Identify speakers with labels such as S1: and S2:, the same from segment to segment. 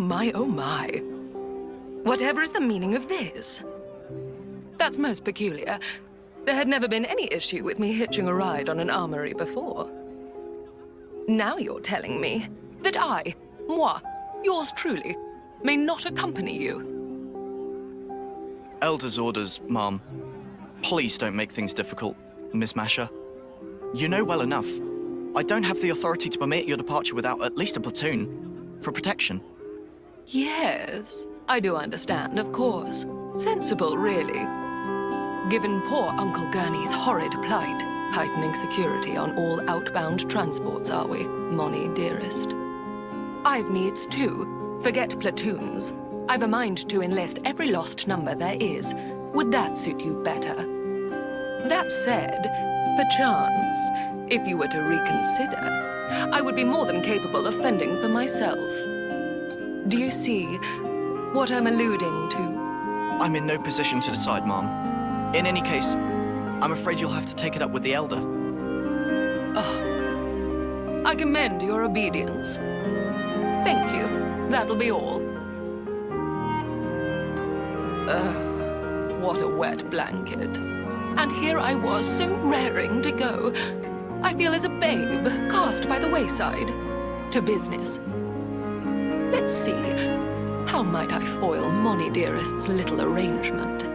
S1: my, oh my. Whatever is the meaning of this? That's most peculiar. There had never been any issue with me hitching a ride on an armory before. Now you're telling me that I, moi, yours truly, may not accompany you.
S2: Elder's orders, Mom. Please don't make things difficult, Miss Masher. You know well enough. I don't have the authority to permit your departure without at least a platoon. For protection.
S1: Yes, I do understand, of course. Sensible, really. Given poor Uncle Gurney's horrid plight, heightening security on all outbound transports, are we, Monnie dearest? I've needs too. Forget platoons. I've a mind to enlist every lost number there is. Would that suit you better? That said, perchance, if you were to reconsider, I would be more than capable of fending for myself. Do you see what I'm alluding to?
S2: I'm in no position to decide, Mom. In any case, I'm afraid you'll have to take it up with the Elder.
S1: Oh, I commend your obedience. Thank you. That'll be all. What a wet blanket. And here I was, so raring to go. I feel as a babe cast by the wayside. To business. Let's see. How might I foil Monnie dearest's little arrangement?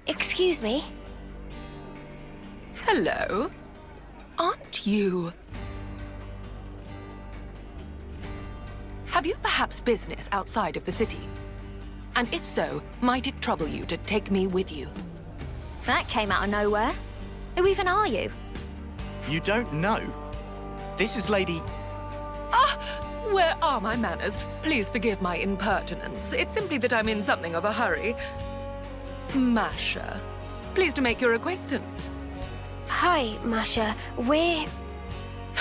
S3: Excuse me?
S1: Hello? Aren't you... Have you perhaps business outside of the city? And if so, might it trouble you to take me with you?
S3: That came out of nowhere. Who even are you?
S2: You don't know? This is Lady...
S1: Ah! Where are my manners? Please forgive my impertinence. It's simply that I'm in something of a hurry. Masha. Pleased to make your acquaintance.
S3: Hi, Masha. We're...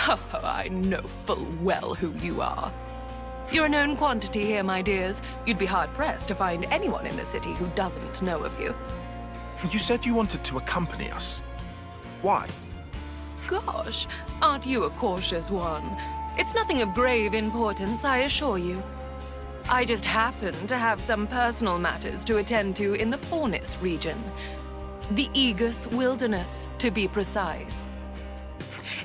S1: Oh, I know full well who you are. You're a known quantity here, my dears. You'd be hard-pressed to find anyone in the city who doesn't know of you.
S4: You said you wanted to accompany us. Why?
S1: Gosh, aren't you a cautious one? It's nothing of grave importance, I assure you. I just happen to have some personal matters to attend to in the Fornis region. The Aegis Wilderness, to be precise.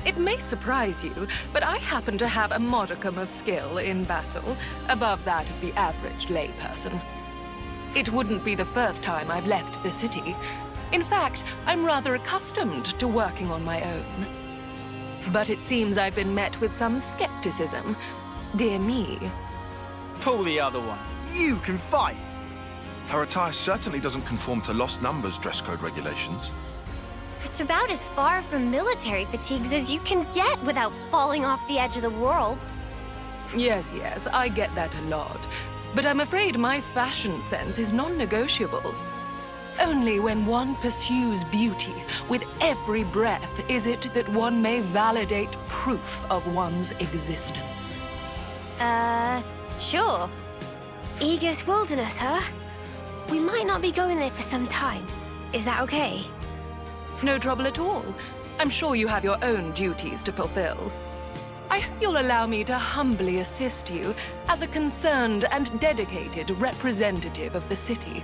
S1: It may surprise you, but I happen to have a modicum of skill in battle, above that of the average layperson. It wouldn't be the first time I've left the city. In fact, I'm rather accustomed to working on my own. But it seems I've been met with some skepticism. Dear me.
S5: Pull the other one. You can fight!
S4: Her attire certainly doesn't conform to Lost Numbers dress code regulations.
S3: It's about as far from military fatigues as you can get without falling off the edge of the world.
S1: Yes, I get that a lot. But I'm afraid my fashion sense is non-negotiable. Only when one pursues beauty with every breath is it that one may validate proof of one's existence.
S3: Sure. Aegis Wilderness, huh? We might not be going there for some time. Is that okay?
S1: No trouble at all. I'm sure you have your own duties to fulfill. I hope you'll allow me to humbly assist you as a concerned and dedicated representative of the city.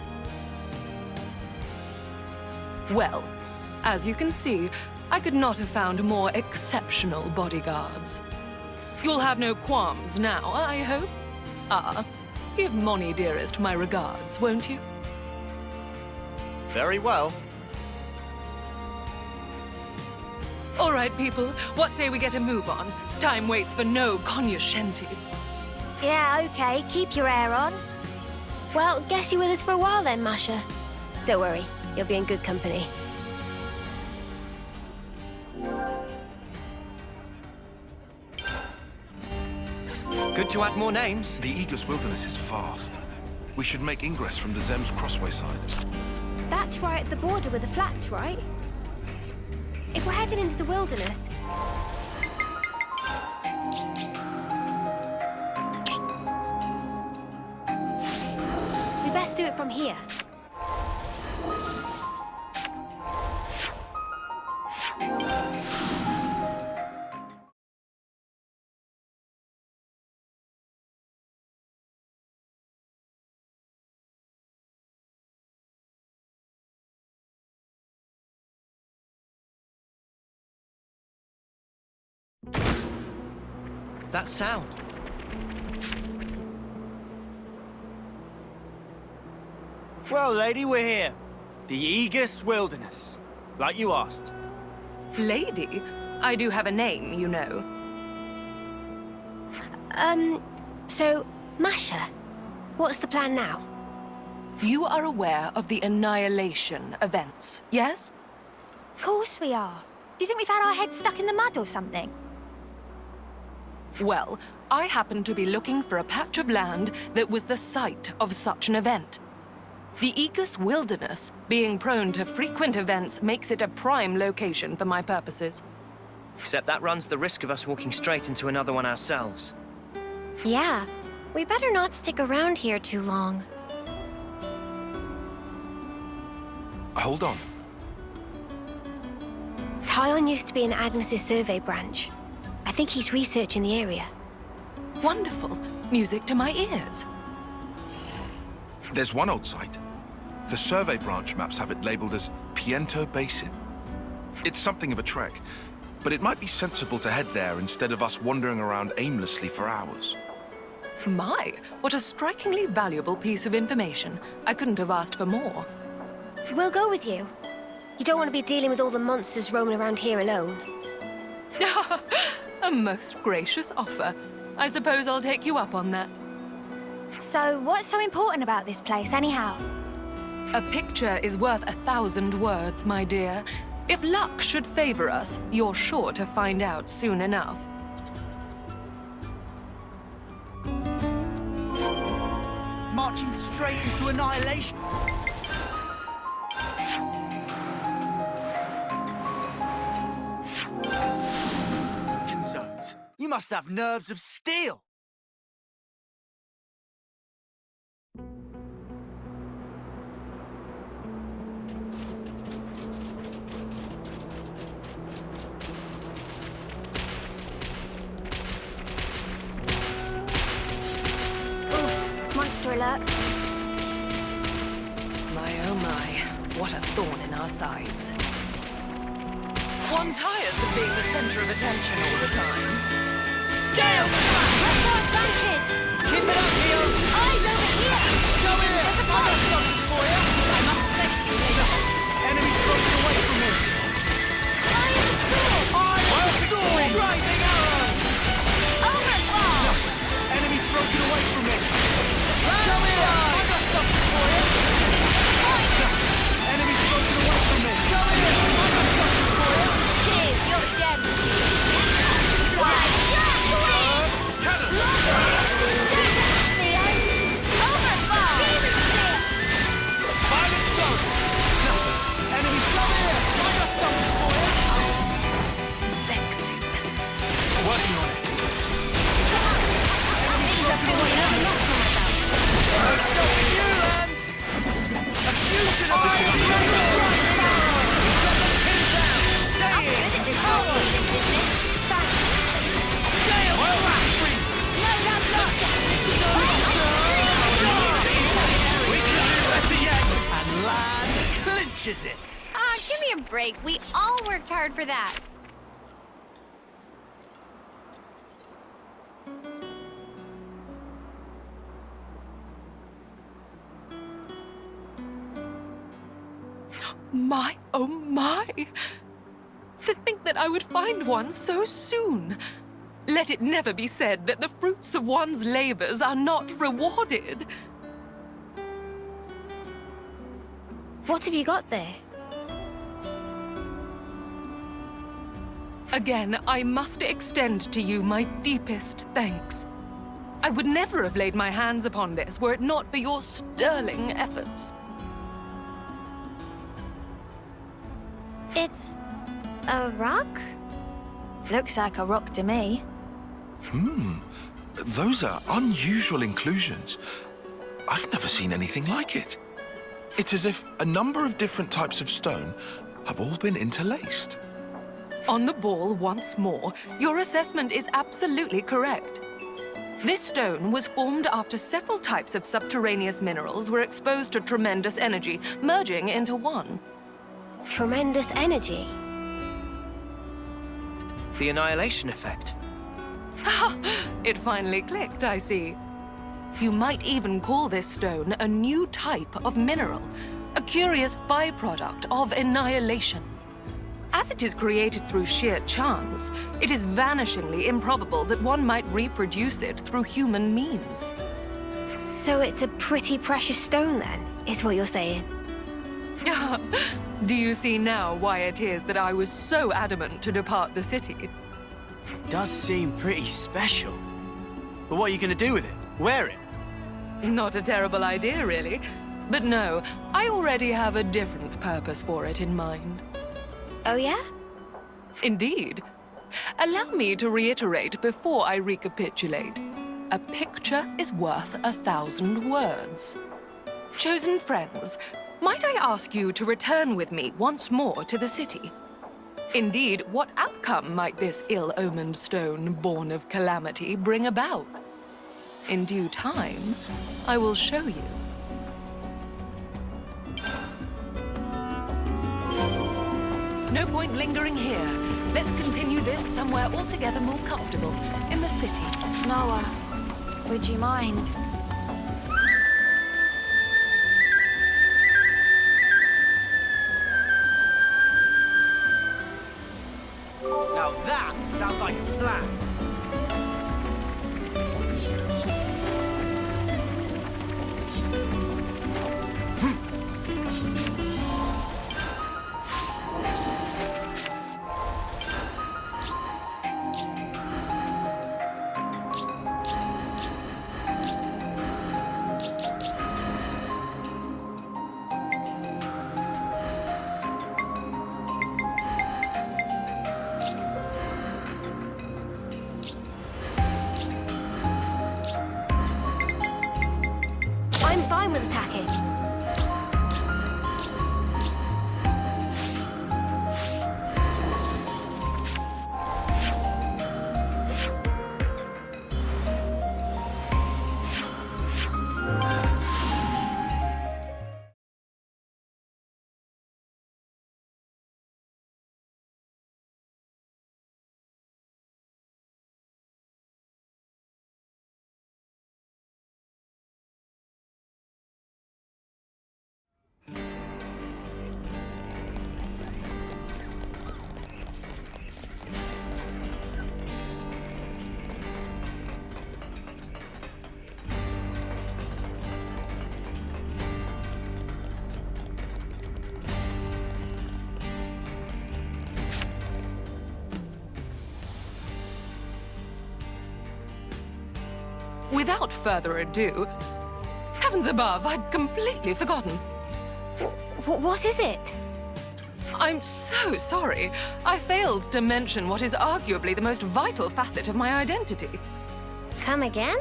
S1: Well, as you can see, I could not have found more exceptional bodyguards. You'll have no qualms now, I hope? Give Monnie dearest my regards, won't you?
S2: Very well.
S1: All right, people, what say we get a move on? Time waits for no cognoscenti.
S3: Yeah, okay. Keep your hair on. Well, guess you're with us for a while then, Masha. Don't worry. You'll be in good company.
S5: Good to add more names.
S4: The Aegis Wilderness is vast. We should make ingress from the Zem's Crossway side.
S3: That's right at the border with the flats, right? If we're heading into the wilderness... best do it from here.
S6: That sound.
S5: Well, lady, we're here. The Aegis Wilderness. Like you asked.
S1: Lady, I do have a name, you know.
S3: So, Masha, what's the plan now?
S1: You are aware of the Annihilation events, yes?
S7: Of course we are. Do you think we've had our heads stuck in the mud or something?
S1: Well, I happen to be looking for a patch of land that was the site of such an event. The Aegis Wilderness, being prone to frequent events, makes it a prime location for my purposes.
S6: Except that runs the risk of us walking straight into another one ourselves.
S3: Yeah, we better not stick around here too long.
S4: Hold on.
S3: Tyon used to be in Agnes's survey branch. I think he's researching the area.
S1: Wonderful. Music to my ears.
S4: There's one old site. The survey branch maps have it labeled as Piento Basin. It's something of a trek, but it might be sensible to head there instead of us wandering around aimlessly for hours.
S1: My, what a strikingly valuable piece of information. I couldn't have asked for more.
S3: We'll go with you. You don't want to be dealing with all the monsters roaming around here alone.
S1: A most gracious offer. I suppose I'll take you up on that.
S7: So, what's so important about this place, anyhow?
S1: A picture is worth 1,000 words, my dear. If luck should favor us, you're sure to find out soon enough.
S5: Marching straight into annihilation. Zones. You must have nerves of steel.
S7: Monster alert.
S1: My oh my, what a thorn in our sides. One tires of being the center of attention all the time.
S3: Gale! Let's go advantage!
S5: Keep it up, Leo.
S3: Eyes over here!
S5: Go in.
S3: There's a fire!
S5: For you.
S3: I must thank you, lady.
S5: Enemies broken away from me.
S3: Fire the storm!
S5: Fire storm! Driving arrow!
S3: Overfall!
S5: Enemies broken away from me. Go in. I got something for you. Enemies broken away from me. Go in. I got something for you.
S3: Cheers, you're dead. Why?
S4: Cannon!
S3: Overfall! Demon Slayer!
S5: Violet stone. Enemies come here. I got something for you.
S1: Vexing.
S5: Working on it. Enemies broken away from me. No stopping you, Lance. A fusion of the Stay in. And land clinches it.
S3: Ah, give me a break. We all worked hard for that.
S1: My, oh my! To think that I would find one so soon. Let it never be said that the fruits of one's labors are not rewarded.
S3: What have you got there?
S1: Again, I must extend to you my deepest thanks. I would never have laid my hands upon this were it not for your sterling efforts.
S3: It's a rock?
S7: Looks like a rock to me.
S4: Those are unusual inclusions. I've never seen anything like it. It's as if a number of different types of stone have all been interlaced.
S1: On the ball once more, your assessment is absolutely correct. This stone was formed after several types of subterraneous minerals were exposed to tremendous energy, merging into one.
S3: Tremendous energy.
S6: The annihilation effect.
S1: It finally clicked, I see. You might even call this stone a new type of mineral, a curious byproduct of annihilation. As it is created through sheer chance, it is vanishingly improbable that one might reproduce it through human means.
S3: So it's a pretty precious stone then, is what you're saying?
S1: Do you see now why it is that I was so adamant to depart the city?
S8: It does seem pretty special. But what are you going to do with it? Wear it?
S1: Not a terrible idea, really. But no, I already have a different purpose for it in mind.
S3: Oh yeah?
S1: Indeed. Allow me to reiterate before I recapitulate. A picture is worth 1,000 words. Chosen friends, might I ask you to return with me once more to the city? Indeed, what outcome might this ill-omened stone, born of calamity, bring about? In due time, I will show you. No point lingering here. Let's continue this somewhere altogether more comfortable, in the city.
S7: Noah, would you mind?
S8: Now that sounds like a plan.
S3: I'm fine with attacking.
S1: Without further ado, heavens above, I'd completely forgotten.
S3: What is it?
S1: I'm so sorry. I failed to mention what is arguably the most vital facet of my identity.
S3: Come again?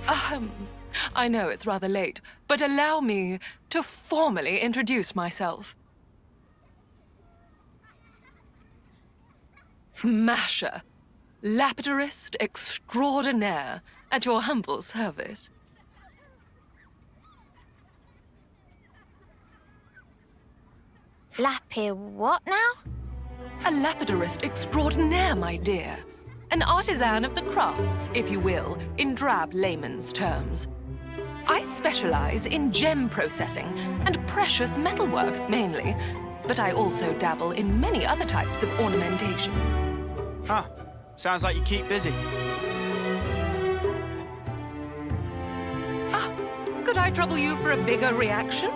S1: I know it's rather late, but allow me to formally introduce myself. Masha, Lapidarist Extraordinaire, at your humble service.
S7: Lappy what now?
S1: A Lapidarist Extraordinaire, my dear. An artisan of the crafts, if you will, in drab layman's terms. I specialize in gem processing and precious metalwork, mainly, but I also dabble in many other types of ornamentation.
S8: Huh. Sounds like you keep busy.
S1: Could I trouble you for a bigger reaction?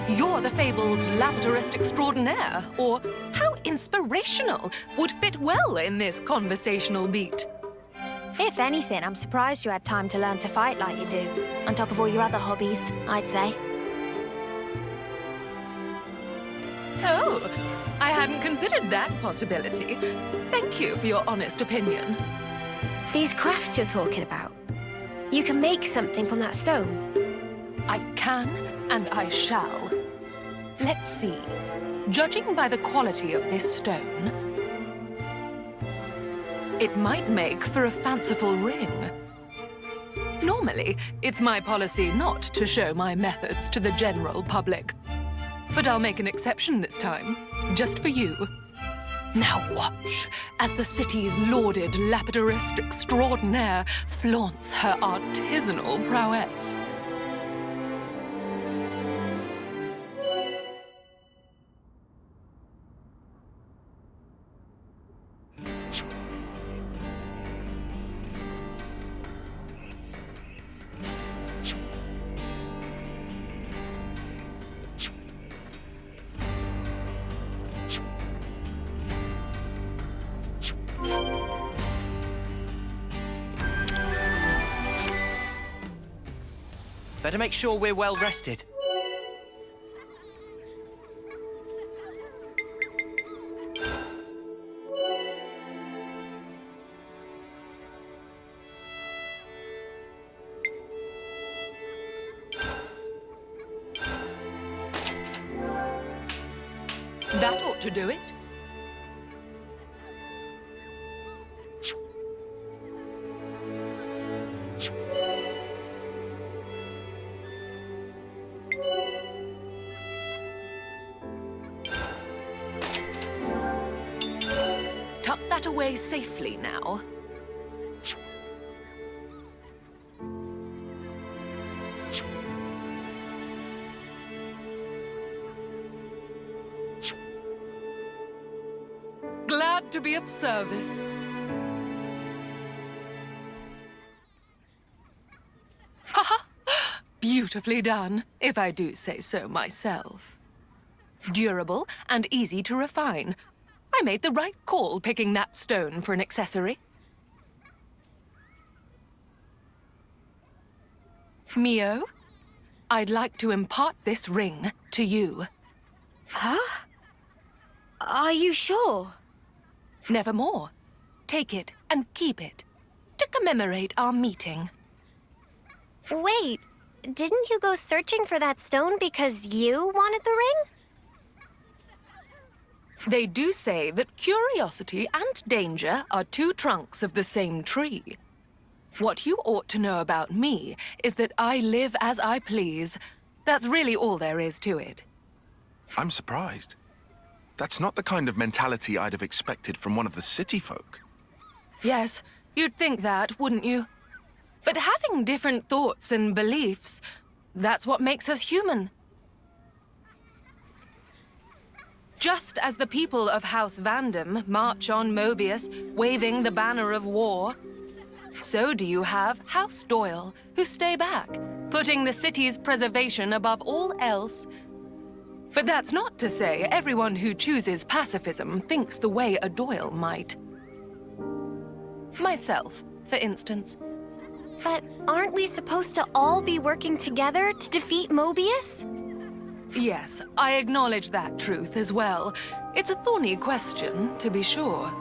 S1: You're the fabled Lapidarist Extraordinaire, or how inspirational would fit well in this conversational beat.
S7: If anything, I'm surprised you had time to learn to fight like you do, on top of all your other hobbies, I'd say.
S1: Oh, I hadn't considered that possibility. Thank you for your honest opinion.
S3: These crafts you're talking about. You can make something from that stone.
S1: I can, and I shall. Let's see. Judging by the quality of this stone, it might make for a fanciful ring. Normally, it's my policy not to show my methods to the general public. But I'll make an exception this time, just for you. Now watch as the city's lauded Lapidarist Extraordinaire flaunts her artisanal prowess.
S6: Better make sure we're well rested.
S1: That ought to do it. Tuck that away safely now. Glad to be of service. Haha! Beautifully done, if I do say so myself. Durable and easy to refine. I made the right call picking that stone for an accessory. Mio, I'd like to impart this ring to you.
S7: Huh? Are you sure?
S1: Nevermore. Take it and keep it to commemorate our meeting.
S3: Wait, didn't you go searching for that stone because you wanted the ring?
S1: They do say that curiosity and danger are two trunks of the same tree. What you ought to know about me is that I live as I please. That's really all there is to it.
S4: I'm surprised. That's not the kind of mentality I'd have expected from one of the city folk.
S1: Yes, you'd think that, wouldn't you? But having different thoughts and beliefs, that's what makes us human. Just as the people of House Vandam march on Mobius, waving the banner of war, so do you have House Doyle, who stay back, putting the city's preservation above all else. But that's not to say everyone who chooses pacifism thinks the way a Doyle might. Myself, for instance.
S3: But aren't we supposed to all be working together to defeat Mobius?
S1: Yes, I acknowledge that truth as well. It's a thorny question, to be sure.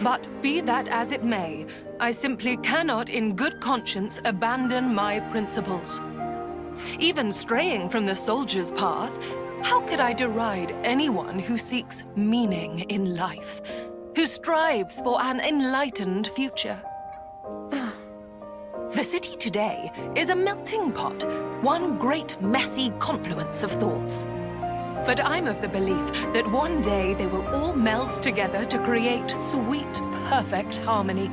S1: But be that as it may, I simply cannot in good conscience abandon my principles. Even straying from the soldier's path, how could I deride anyone who seeks meaning in life, who strives for an enlightened future? The city today is a melting pot, one great messy confluence of thoughts. But I'm of the belief that one day they will all meld together to create sweet, perfect harmony.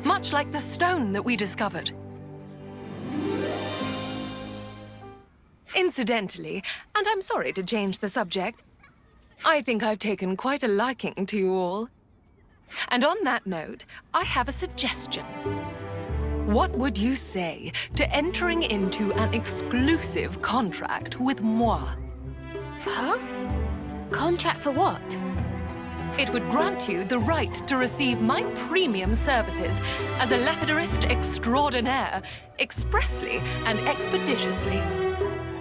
S1: Much like the stone that we discovered. Incidentally, and I'm sorry to change the subject, I think I've taken quite a liking to you all. And on that note, I have a suggestion. What would you say to entering into an exclusive contract with moi?
S3: Huh? Contract for what?
S1: It would grant you the right to receive my premium services as a Lapidarist Extraordinaire, expressly and expeditiously.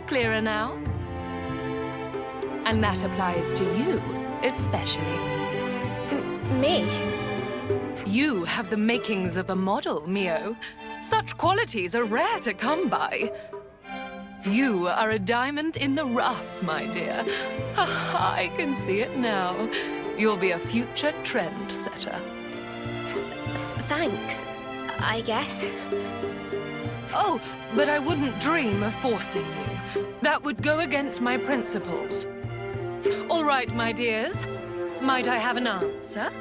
S1: Clearer now? And that applies to you, especially.
S3: Me?
S1: You have the makings of a model, Mio. Such qualities are rare to come by. You are a diamond in the rough, my dear. I can see it now. You'll be a future trendsetter.
S3: Thanks, I guess.
S1: Oh, but I wouldn't dream of forcing you. That would go against my principles. All right, my dears. Might I have an answer?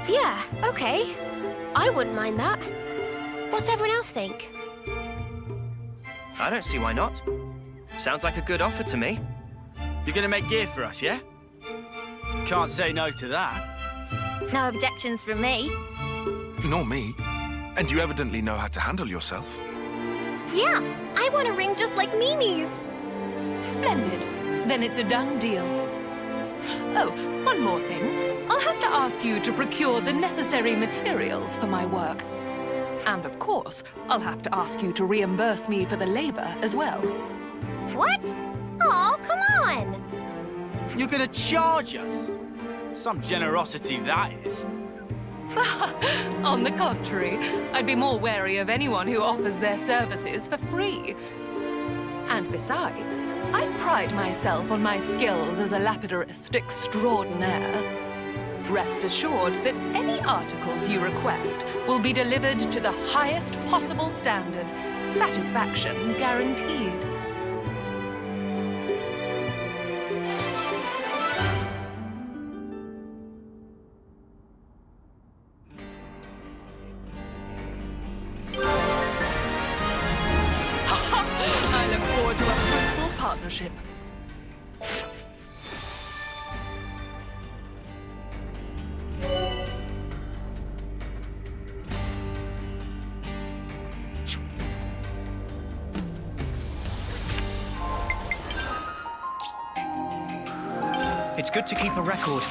S3: Yeah, okay. I wouldn't mind that. What's everyone else think?
S6: I don't see why not. Sounds like a good offer to me.
S8: You're gonna make gear for us, yeah? Can't say no to that.
S7: No objections from me.
S4: Nor me. And you evidently know how to handle yourself.
S7: Yeah, I want a ring just like Mimi's.
S1: Splendid. Then it's a done deal. Oh, one more thing. I'll have to ask you to procure the necessary materials for my work. And of course, I'll have to ask you to reimburse me for the labor as well.
S7: What? Oh, come on!
S8: You're gonna charge us? Some generosity that is.
S1: On the contrary, I'd be more wary of anyone who offers their services for free. And besides, I pride myself on my skills as a Lapidarist Extraordinaire. Rest assured that any articles you request will be delivered to the highest possible standard. Satisfaction guaranteed. I look forward to a fruitful partnership.
S6: It's good to keep a record.